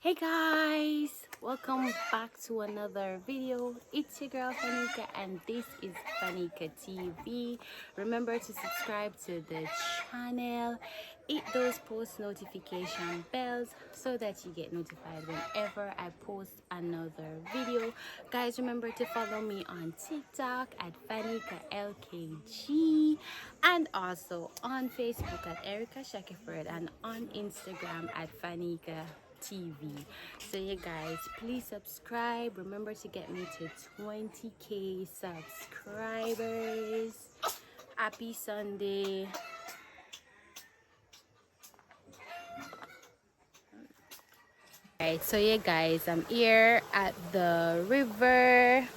Hey guys, welcome back to another video. It's your girl Fanika and this is Fanika TV. Remember to subscribe to the channel, hit those post notification bells so that you get notified whenever I post another video. Guys, remember to follow me on TikTok at Fanika LKG and also on Facebook at Erica Shackelford and on Instagram at Fanika TV. So yeah guys, please subscribe. Remember to get me to 20k subscribers. Happy Sunday. Alright, so yeah guys, I'm here at the river.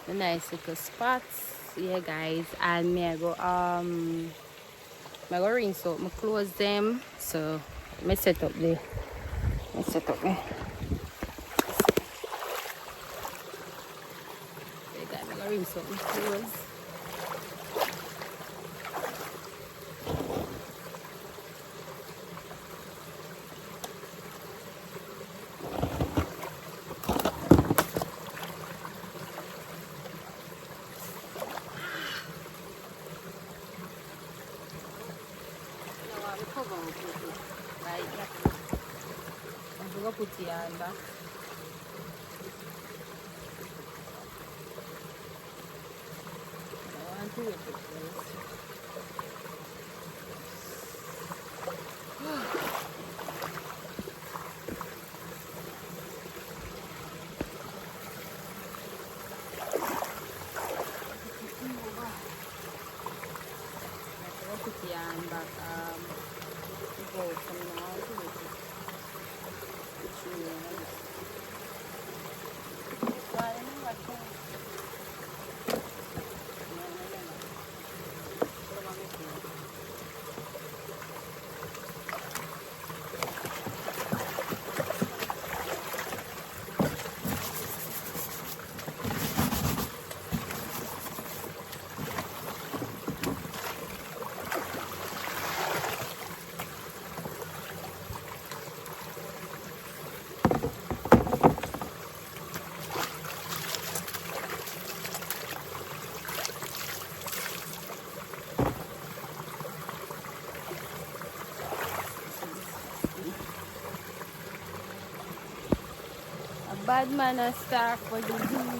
The nice little spots. Yeah guys, and me I go rinse out my clothes them. So me set up the set up me. Yeah guys, I'm gonna rinse out my clothes. Right, I'm gonna put the hand back. I want to wait it first. I'm gonna put the hand back. To go from now to wait it. It's really nice. So I don't know what to do. A bad man a star for the good.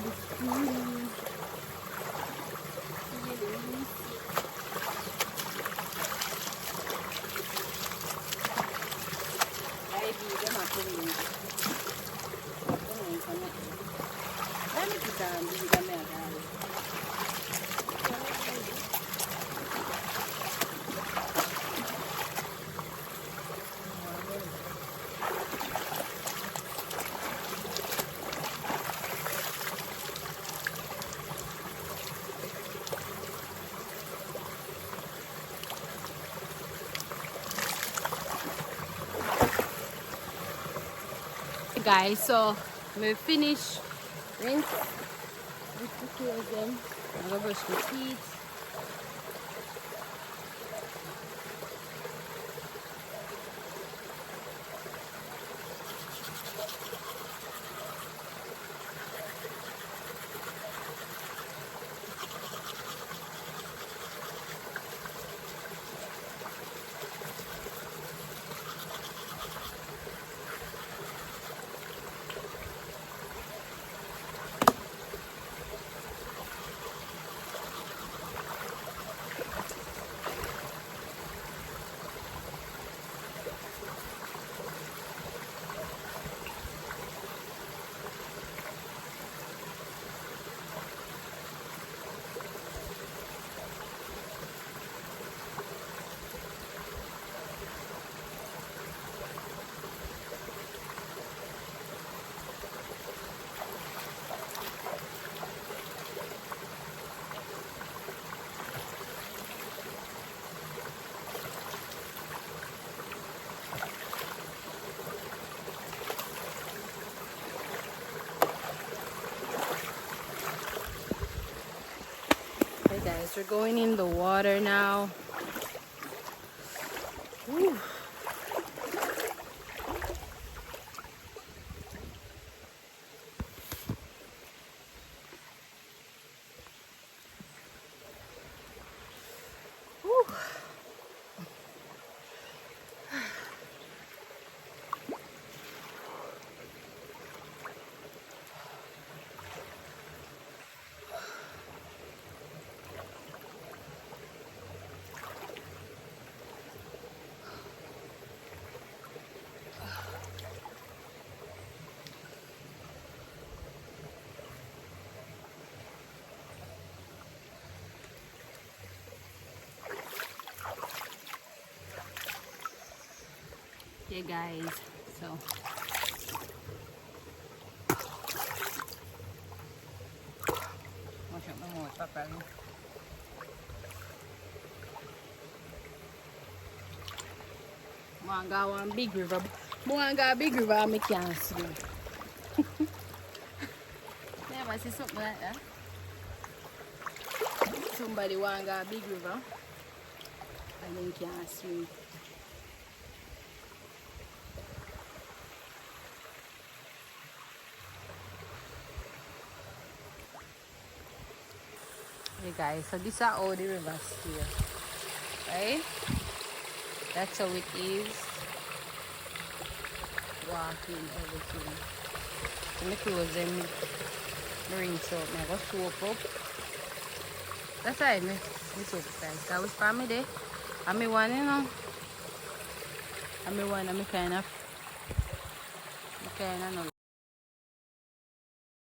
Guys, so we finish rinse with the clothes them. I'm gonna brush my teeth. Hey guys, we're going in the water now. Whew. Yeah, guys. So wash up my mouth properly. I got one big river. I got a big river and I can't swim. Never see something like that. Somebody want got a big river and they can't swim. Hey guys, so this is how the river stay, right? That's how it is. Walking, everything. So my clothes them rinse out. I go soap up. That's why me soap guys. That was for me there. And me one, you know. And me one, and me kind of know.